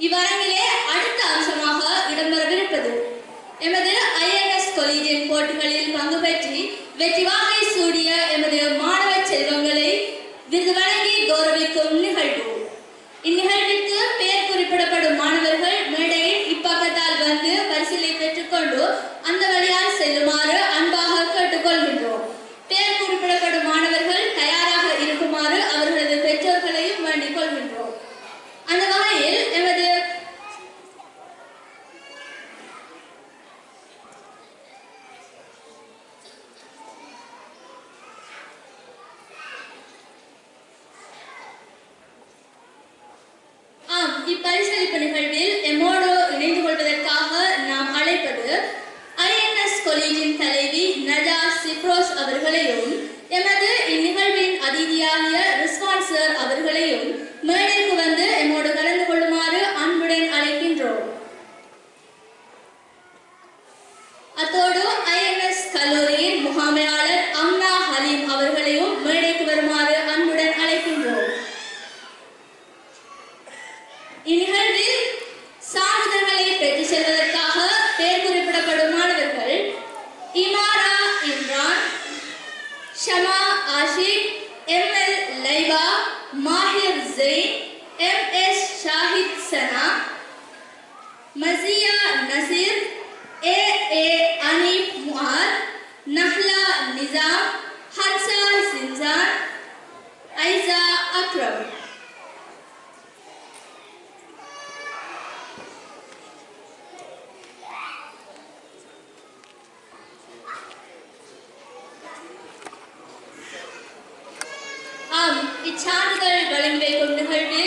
இவ்வரங்கிலே அடுத்த அம்சமாக இடம்பெறவிருப்பது எமது INS கொலீஜியன் போட்டிகளில் பங்கு பெற்று வெற்றி வாகை சூடிய எமது மாணவ செல்வங்களை விருது வழங்கி கௌரவிக்கும் நிகழ்வு. இந்நிகழ்விற்கு பெயர் குறிப்பிடப்படும் மாணவர்கள் மேடையின் இப்பக்கத்தால் வந்து பரிசிலை பெற்றுக்கொண்டு அந்த வழியால் செல்லுமாறு அன்பாக கேட்டுக்கொள்கின்றோம். பெயர் குறிப்பிடப்படும் மாணவர்கள் தயாராக இருக்குமாறு அவர்களது பெற்றோர்களையும் வேண்டிக் கொள்கின்றோம். அந்த வகையில் எமது இப்பரிசளிப்பு நிகழ்வில் எம்மோடு இணைந்து கொள்வதற்காக நாம் அழைப்பது INS கொலீஜின் தலைவி நஜா சிப்ரோஸ் அவர்களையும் எமது இந்நிகழ்வின் அதிதியாகிய ரிஸ்வான் சார் அவர்களையும் மேடைக்கு வந்து எம்மோடு கலந்து கொள்ளுமாறு அன்புடன் அழைக்கின்றோம். அத்தோடு INS கல்லூரியின் முகாமையாளர் அம்னா ஹலீம் அவர்களையும் மேடைக்கு வருமாறு அன்புடன் அழைக்கின்றோம். இந்நிகழ்வில் சான்றிதழ்களை பெற்று செல்வதற்காக பெயர் குறிப்பிடப்படும் மாணவர்கள் இமாரா இம்ரான், ஷமா ஆஷிக், ML லைபா, மாஹிர் ஜெயின், MS ஷாஹித் சனா, மசியா நசீர், AA அனீப் முஆத், நஹ்லா நிசாம், ஹன்சா சின்சான், ஐசா அக்ரம். இச்சான்றிதழ் வழங்கி வைக்கும் நிகழ்வில்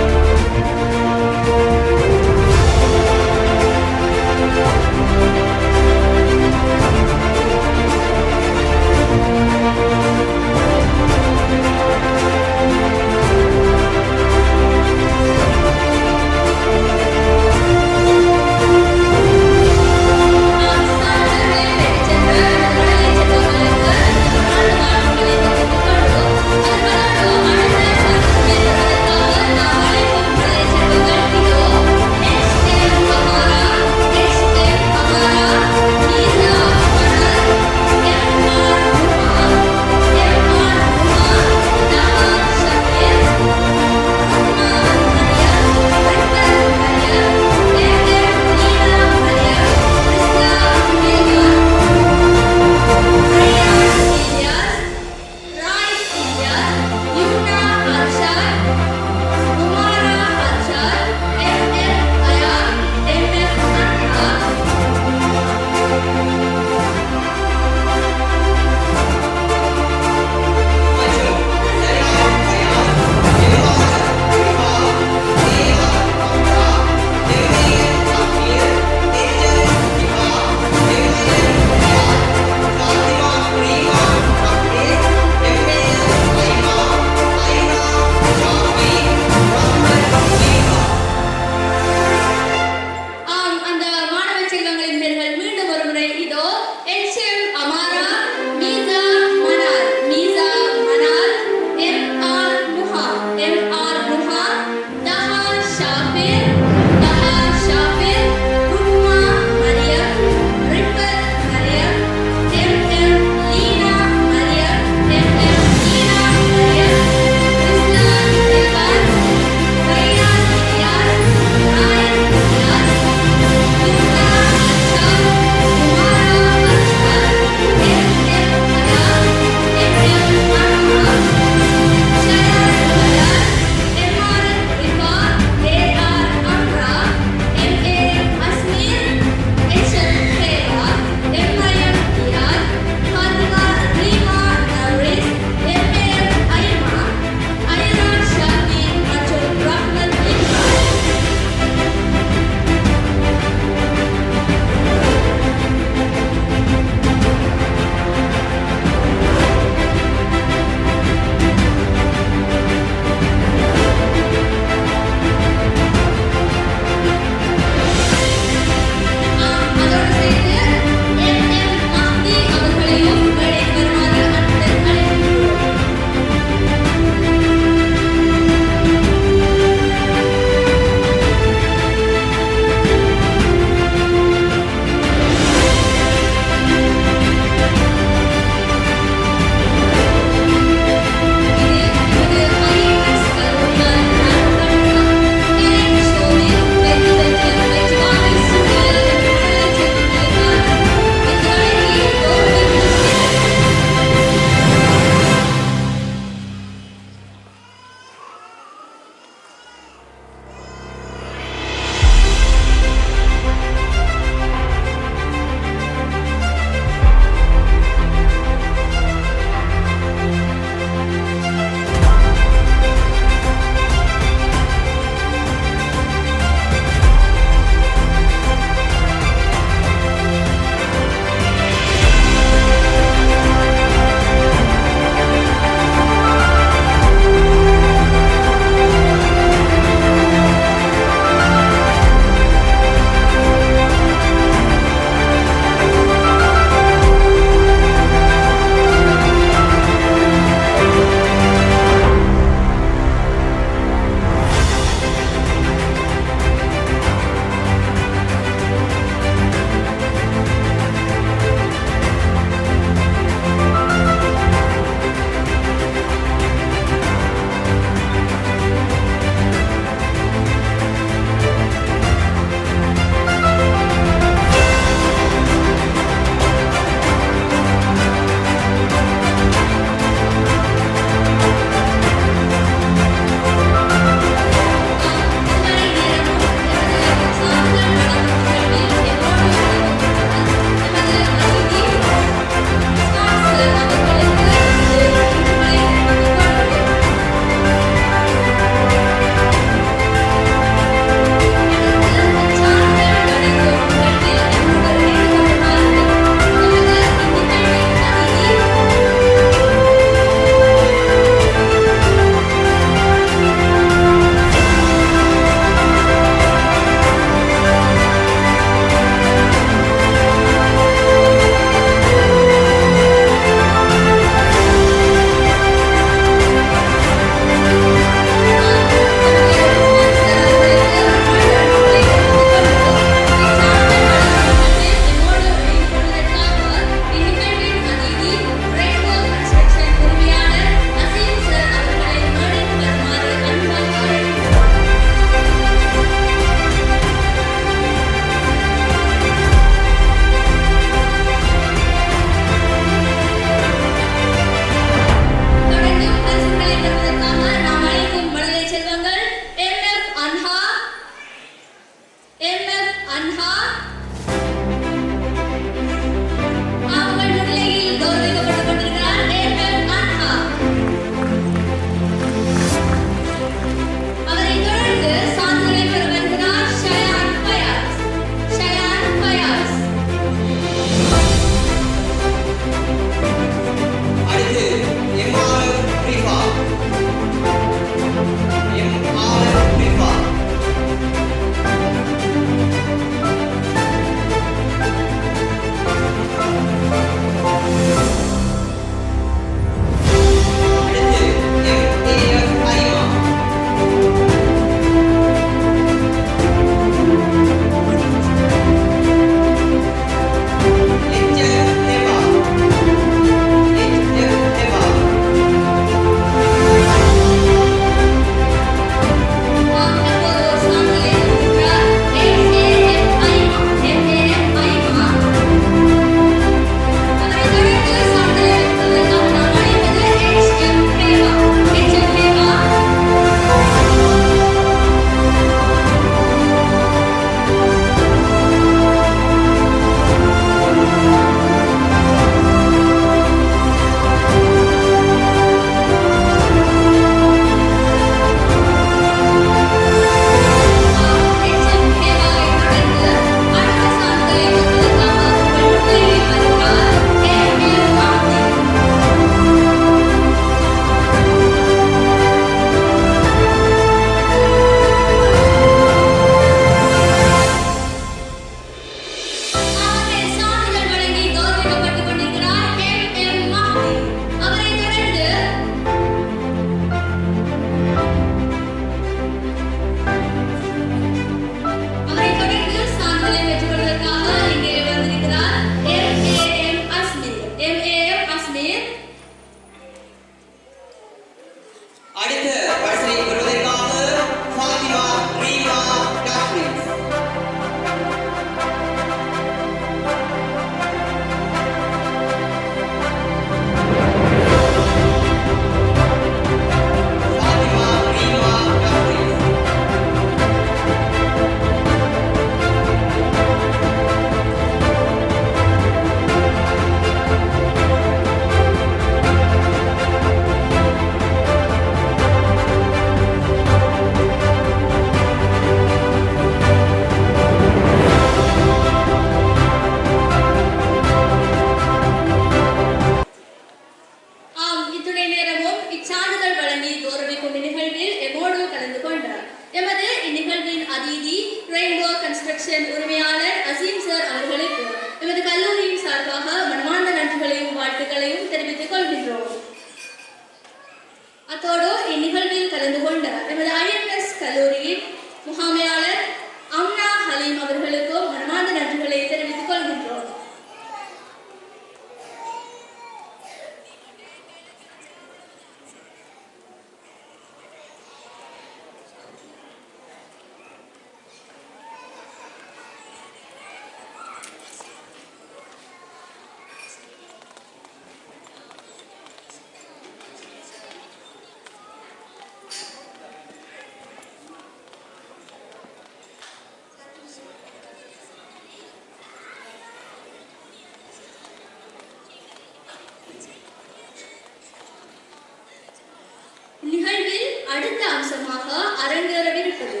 அடுத்த அம்சமாக அரங்கேறவிருப்பது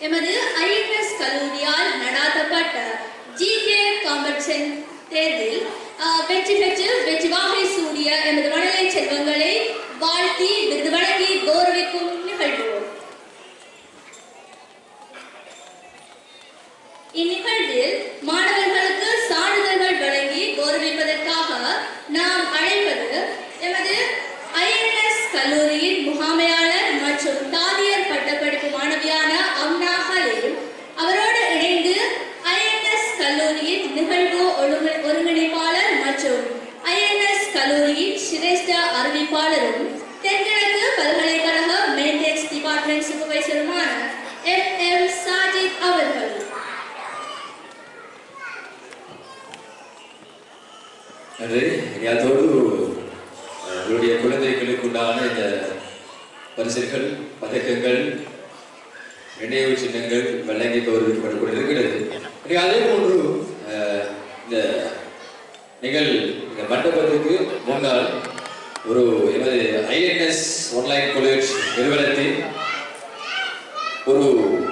எமது ஐஎன்எஸ் கல்லூரியால் நடாத்தப்பட்ட ஜிகே காம்படிஷன் தேர்வில் வெற்றி பெற்று வெற்றிவாகை சூடிய எமது மழலை செல்வங்களை வாழ்த்தி விருது வழங்கி கௌரவிக்கும் நிகழ்வு. இந்நிகழ்வில் மாணவர்களுக்கு சான்றிதழ்கள் வழங்கி கௌரவிப்பதற்காக நாம் அழைப்பது எமது ஐஎன்எஸ் கல்லூரியின் முகாமையாளர் மற்றும் தாதியர் பட்டப்படிப்பு மாணவியான அம்னா ஹலீம் அவரோடு இணைந்து ஐஎன்எஸ் கல்லூரியின் நிகழ்வு ஒருங்கிணைப்பாளர் மற்றும் ஐஎன்எஸ் கல்லூரியின் சிரேஷ்ட அறிவிப்பாளரும் தென்கிழக்கு பல்கலைக்கழக மெயின்டெனன்ஸ் டிபார்ட்மெண்ட் சூப்பர்வைசருமான FM சாஜித் அவர்கள். அதோடு உங்களுடைய குழந்தைகளுக்கு உண்டான இந்த பரிசுகள், பதக்கங்கள், நினைவு சின்னங்கள் வழங்கி கௌரவிக்கப்பட இருக்கிறது. அதே போன்று இந்த நீங்கள் இந்த மண்டபத்துக்கு முன்னால் ஒரு எமது ஐஎன்எஸ் ஆன்லைன் காலேஜ் நிறுவனத்தின் ஒரு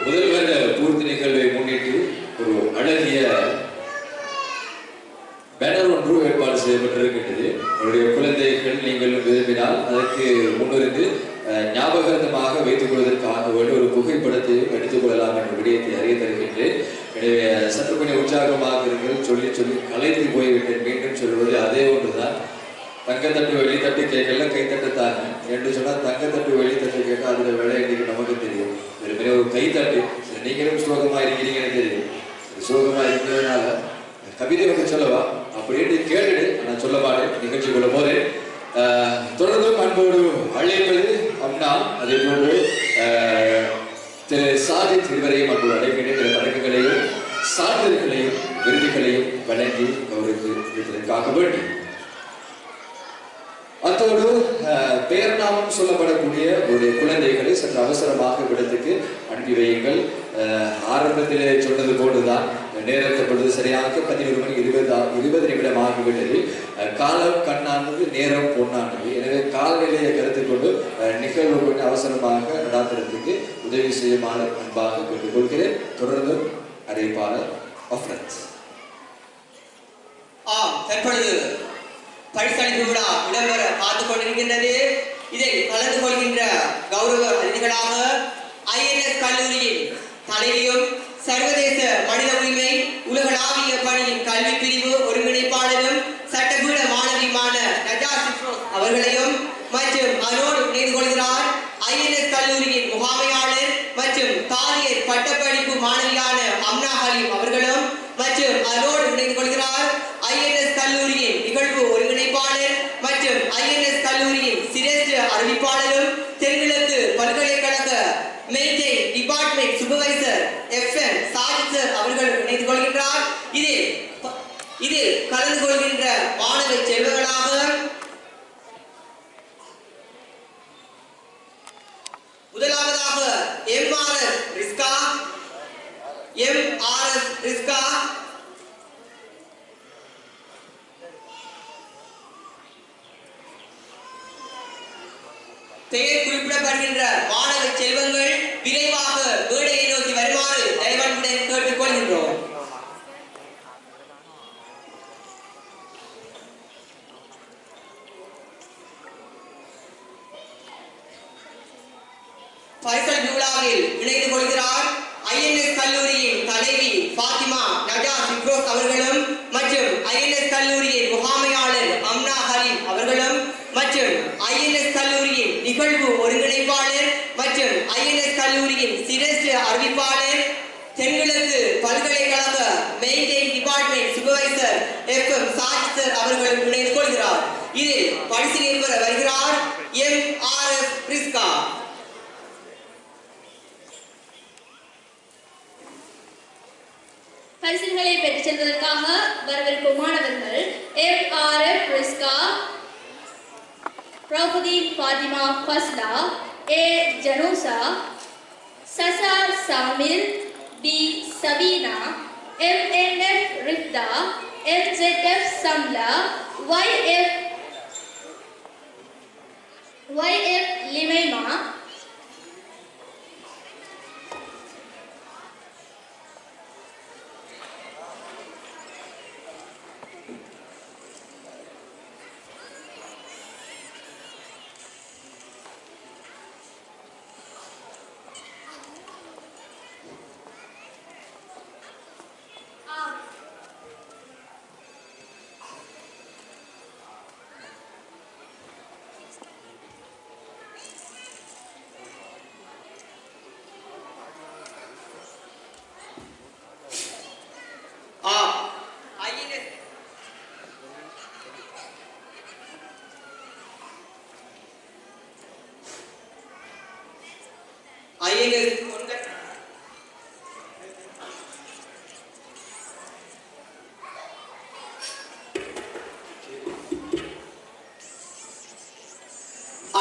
முதல்வர் பூர்த்தி நிகழ்வை முன்னிட்டு ஒரு அழகிய பேனர் ஒன்று ஏற்பாடு செய்யப்பட்டிருக்கின்றது. உங்களுடைய குழந்தைகள் நீங்கள் விரும்பினால் அதற்கு முன்னிருந்து ஞாபகார்த்தமாக வைத்துக் கொள்வதற்காக ஒரு புகைப்படத்தையும் எடுத்துக் கொள்ளலாம் என்ற விடயத்தை அறிய தருகின்றேன். எனவே சற்று கொஞ்சம் உற்சாகமாக இருங்கள். சொல்லி சொல்லி கலைத்து போய்விட்டேன். மீண்டும் சொல்வது அதே ஒன்றுதான். தங்கத்தட்டு வெளித்தட்டு கேட்கல கைத்தட்டுத்தாங்க என்று சொன்னால் தங்கத்தட்டு வெளித்தட்டு கேட்டால் அதில் விலை இன்னைக்கு நமக்கு தெரியும். வெறுமனே ஒரு கைத்தட்டு. நீங்களும் சோகமாக இருக்கிறீங்கன்னு தெரியும். சோகமாக இருக்கிறதுனால கவிதை வந்து சொல்லவா அப்படின்னு கேட்டுட்டு நான் சொல்ல மாட்டேன். நிகழ்ச்சி கொள்ள போதேன். தொடர்ந்தும் அன்போடு அழைப்பது அம்னா, அதே போன்று திரு சாஜித் இருவரையும் அன்போடு அழைக்கின்ற திரு பதக்கங்களையும் சான்றிதழ்களையும் விருதுகளையும் வழங்கி கௌரவிப்பதற்காக வேண்டி அத்தோடு பெயர் நாமம் சொல்லப்படக்கூடிய ஒரு குழந்தைகளை சற்று அவசரமாக விடத்துக்கு அனுப்பி வையுங்கள். ஆரம்பத்திலே சொன்னது போன்றுதான் நேரத்தை பொழுது சரியாக 11 மணி 20 நிமிடம் ஆகிவிட்டது. காலம் கண்ணானது, நேரம் பொன்னானது. எனவே காலநிலையை கருத்தில் கொண்டு நிகழ்வு கொஞ்சம் அவசரமாக நடாத்துறதுக்கு உதவி செய்யுமாறு அன்பாக கேட்டுக்கொள்கிறேன். தொடர்ந்து அறிவிப்பாளர் அஃப்ரத். தற்பொழுது பரிசளிப்பு விழா இடம்பெற பார்த்துக் கொண்டிருக்கின்றது. இதில் கலந்து கொள்கின்ற கௌரவ அதிதிகளாக ஐஎன்எஸ் கல்லூரியின் தலைவியும் சர்வதேச மனித உரிமை உலகளாவிய பணியின் கல்வி பிரிவு ஒருங்கிணைப்பாளரும் சட்டப்பீட மாணவியுமான நஜாஸ் அவர்களையும் மற்றும் அதோடு இணைந்து கொள்கிறார் ஐஎன்எஸ் கல்லூரியின் முகாமையாளர் மற்றும் தாலியர் பட்டப்படிப்பு மாணவியான அம்னா ஹலீம் அவர்களும் மற்றும் அதோடு இணைந்து கொள்கிறார் ஐஎன்எஸ் கல்லூரியின் நிகழ்வு ஒருங்கிணைப்பாளர் மற்றும் ஐஎன்எஸ் கல்லூரியின் சிரேஷ்ட அறிவிப்பாளரும் தென்கிழக்கு பல்கலைக்கழக maintenance department supervisor FM Sajid sir அவர்கள் இணைந்து கொள்கின்றார். இதில் கலந்து கொள்கின்ற மாணவ செல்வங்களாக முதலாவதாக MRS ரிஸ்கா பெயர் குறிப்பிடப்படுகின்ற மாணவ செல்வங்கள் விரைவாக மேடையை நோக்கி வருமாறு தயவுடன் கேட்டுக் கொள்கின்றோம். பைசல் விழாவில் இணைந்து கொள்கிறார் ஐஎன்எஸ் கல்லூரியின் தலைவி ஃபாத்திமா நஜாஸ் இப்ரோஸ் அவர்களும் மற்றும் ஐஎன்எஸ் கல்லூரியின் முகாமையாளர் அம்னா ஹலீம் அவர்களும் மற்றும் ஐஎன்எஸ் கல்லூரியின் நிகழ்வு ஒருங்கிணைப்பாளர் மற்றும் ஐஎன்எஸ் கல்லூரியின் சிரேஷ்ட அறிவிப்பாளர் தென்கிழக்கு பல்கலைக்கழக maintenance department supervisor FM Sajid sir அவர்களும் இணைந்து கொள்கிறார். இதில் பரிசினை பெற வருகிறார் MRS ரிஸ்கா. பரிசுகளை பெற்றுச் செல்வதற்காக வரவிருக்கும் மாணவர்கள் MRF ரிஸ்கா, ப்ரௌபதி ஃபாத்திமா ஃபஸ்லா, A ஜனூசா, சசா Shamil, B Sabeena, MNF Rifta, MZF Samla, YF லிமைமா,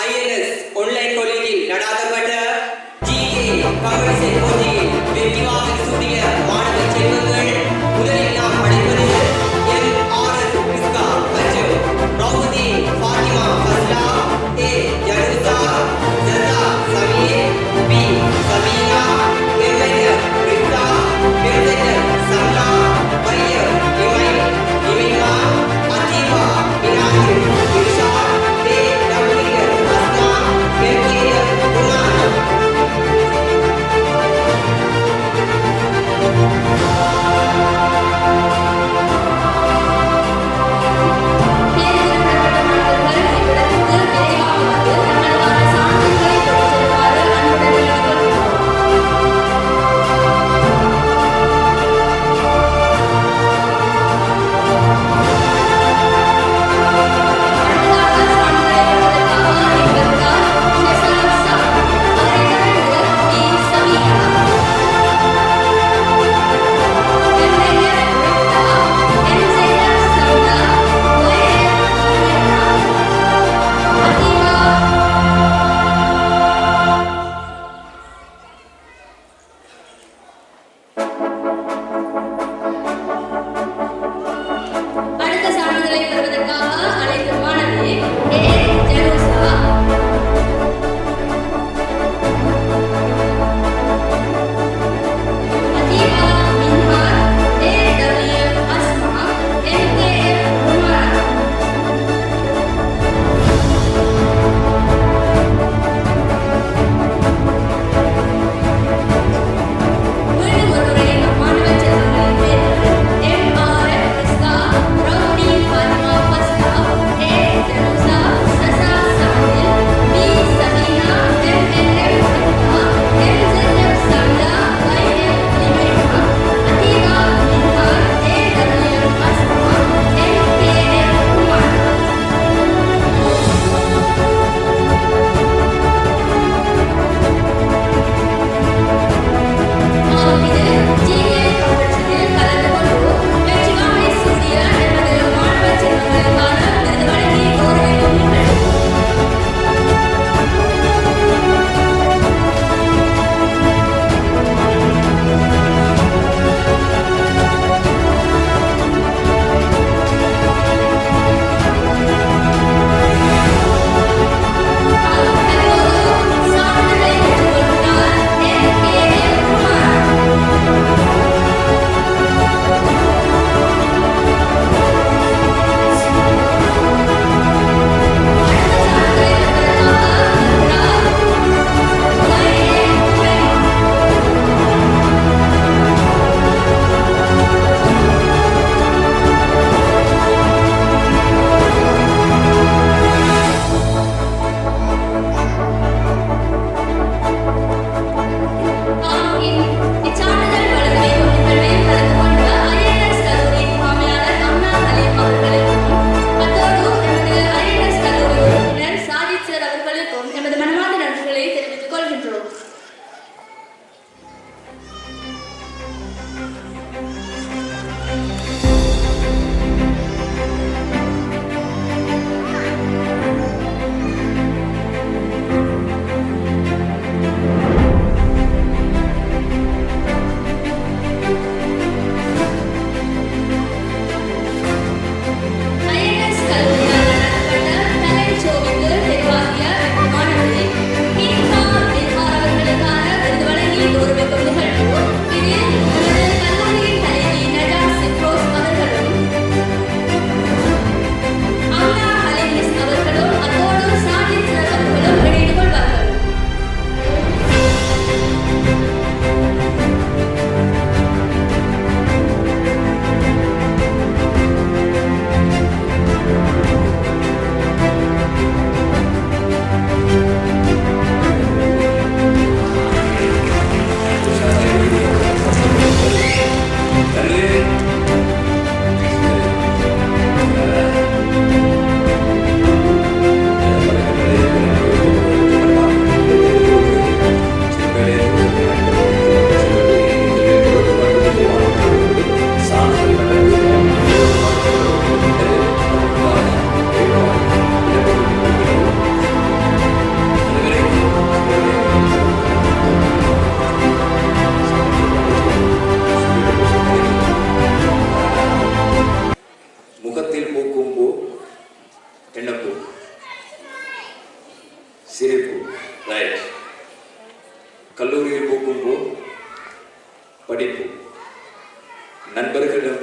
INS ஆன்லைன் காலேஜில் நடாத்தப்பட்ட GA கம்பெனிசன் போட்டியில் வெற்றிவாகை சூடிய மாணவ செல்வங்கள் முதலில் நாம் அழைப்பது MRS ரிஸ்கா மற்றும் ரவுதி ஃபாத்திமா ஃபஸ்லா A ஜனுதா ஜஸா Sameer B Sabeena MNF Riska MZF Samla பையர் இமைன் இமிமா அத்தீபா வினாஜ் இர்ஷாத் AWS அஸ்மா MKF குமார்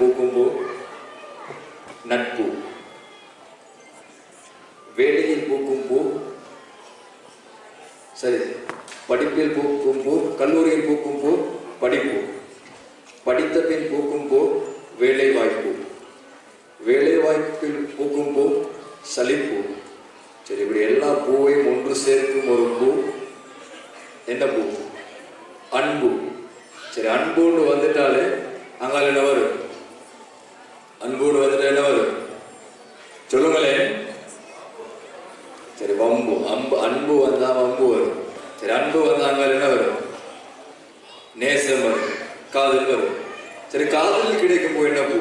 பூக்கும் பூ நட்பு. வேலையில் பூக்கும் பூ சரி, படிப்பில் பூக்கும் பூ, கல்லூரியில் பூக்கும் பூ படிப்பு, படித்த பின் பூக்கும் பூ வேலை வாய்ப்பு, வேலை வாய்ப்பில் பூக்கும் பூ சலிப்பு. சரி, இப்படி எல்லா பூவையும் ஒன்று சேர்க்கும் ஒரு பூ என்ன பூ? அன்பு. சரி, அன்புன்னு வந்துட்டாலே அங்கால என்ன வரும்? அன்புன்னு வந்துட்டா என்ன வரும்? சொல்லுங்களேன். சரி, வம்பு. அன்பு வந்தா வம்பு வரும். சரி, அன்பு வந்தா அங்கால என்ன வரும்? நேசம் வரும், காதல் வரும். சரி, காதல் கிடைக்கும் பூ என்ன பூ?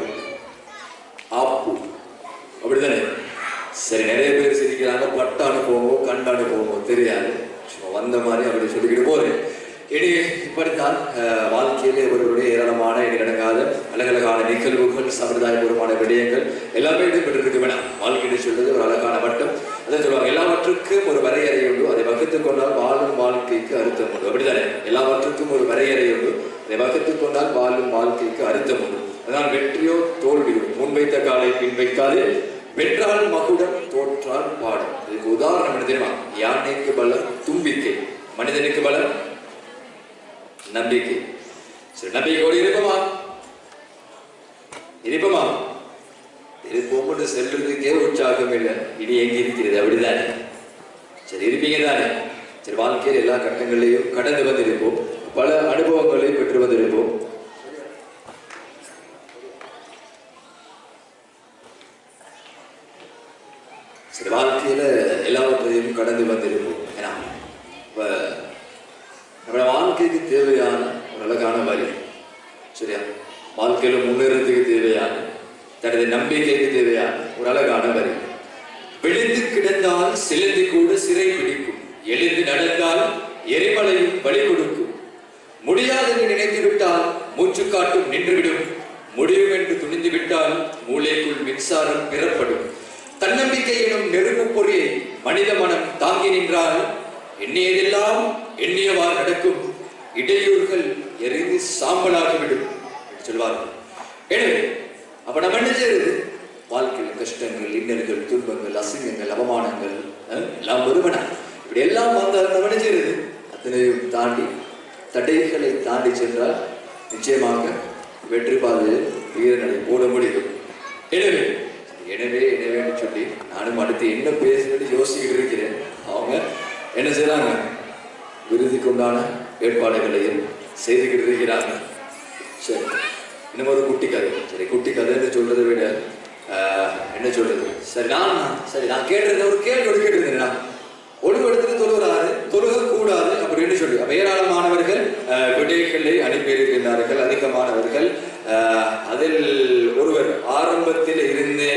ஆப்பு. அப்படித்தானே? சரி, நிறைய பேர் சிரிக்கிறாங்க. பட்டானு போவோம், கண்டானு போவோம், தெரியாது, வந்த மாதிரி அப்படி சொல்லிக்கிட்டு போறேன். இனி இப்படித்தான் வாழ்க்கையிலே ஒருவருடைய ஏராளமான இடங்காத அழகழகான நிகழ்வுகள், சம்பிரதாயபூர்வமான விடயங்கள் எல்லாமே இடம்பெற்றிருக்க வேணாம். வாழ்க்கையை சொல்றது ஒரு அழகான வட்டம். அதை சொல்லுவாங்க, எல்லாவற்றுக்கும் ஒரு வரையறை உண்டு, அதை வகுத்துக் கொண்டால் வாழும் வாழ்க்கைக்கு அர்த்தம் உண்டு. அப்படித்தானே? எல்லாவற்றுக்கும் ஒரு வரையறை உண்டு, அதை வகுத்துக் கொண்டால் வாழும் வாழ்க்கைக்கு அர்த்தம் உண்டு. அதனால் வெற்றியோ தோல்வியோ முன்வைத்த காலை பின் வைக்காது, வென்றால் மகுடம், தோற்றால் பாடம். இதுக்கு உதாரணம் என்ன தெரியுமா? யானைக்கு பலம் தும்பிக்கை, மனிதனுக்கு பலம் நம்பிக்கை. சரி, நம்பிக்கையோடு இருப்போமா? இருப்போமா? இருப்போம்னு செல்றதுக்கே உற்சாகம் இல்லை. இனி எங்க இருக்கிறது? அப்படிதானே? சரி, இருப்பீங்க தானே? சரி, வாழ்க்கையில் எல்லா கட்டங்களையும் கடந்து வந்திருப்போம், பல அனுபவங்களை பெற்று வந்திருப்போம். சரி, வாழ்க்கையில எல்லாவற்றையும் கடந்து வந்திருப்போம். ஏன்னா நம்ம வாழ்க்கைக்கு தேவையான ஒரு அழகான வழி, சரியா? வாழ்க்கையில முன்னேறதுக்கு தேவையான, தனது நம்பிக்கைக்கு தேவையான ஒரு அழகான வழி. விழுந்து கிடந்தால் சிலந்தி கூட சிறை பிடிக்கும், எழுந்து நடந்தால் எரிமலையும் வழி கொடுக்கும், முடியாதென்று நினைத்து விட்டால் மூச்சு காட்டும் நின்றுவிடும், முடியும் என்று துணிந்து விட்டால் மூளைக்குள் மின்சாரம் பெறப்படும். தன்னம்பிக்கை எனும் நெருப்பு பொறியை மனித மனம் தாங்கி நின்றால் எண்ணியதெல்லாம் எண்ணியவாறு நடக்கும், இடையூறுகள் எரிந்து சாம்பலாகிவிடும் சொல்வார்கள். எனவே அப்ப நம்ம என்ன செய்யறது? வாழ்க்கையில் கஷ்டங்கள், இன்னல்கள், துன்பங்கள், அசிங்கங்கள், அவமானங்கள் எல்லாம் வருவன. இப்படி எல்லாம் வந்தால் நம்ம என்ன செய்யறது? அத்தனையும் தாண்டி, தடைகளை தாண்டி சென்றால் நிச்சயமாக வெற்றி பாதையில் வீரநடை போட முடியும். எனவே எனவே எனவேன்னு சொல்லி நானும் அடுத்து என்ன பேசுறது யோசிக்கிட்டு இருக்கிறேன். அவங்க என்ன செய்யறாங்க? விருதுக்கு உண்டான ஏற்பாடுகளையும் செய்துக்கிட்டு இருக்கிறாங்க. சரி, இன்னும் ஒரு குட்டி கதை. சரி, குட்டி கதைன்னு சொல்றதை விட என்ன சொல்றது? சரி, நான் கேட்டிருந்தேன், ஒரு கேள்வி கேட்டிருந்தேன். ஒழுங்கு இடத்துக்கு தொழுகிறாரு, தொழுக கூடாது அப்படின்னு சொல்லி ஏராளமானவர்கள் விடைகளை அனுப்பியிருக்கின்றார்கள். அதிகமானவர்கள் அதில் ஒருவர் ஆரம்பத்தில் இருந்தே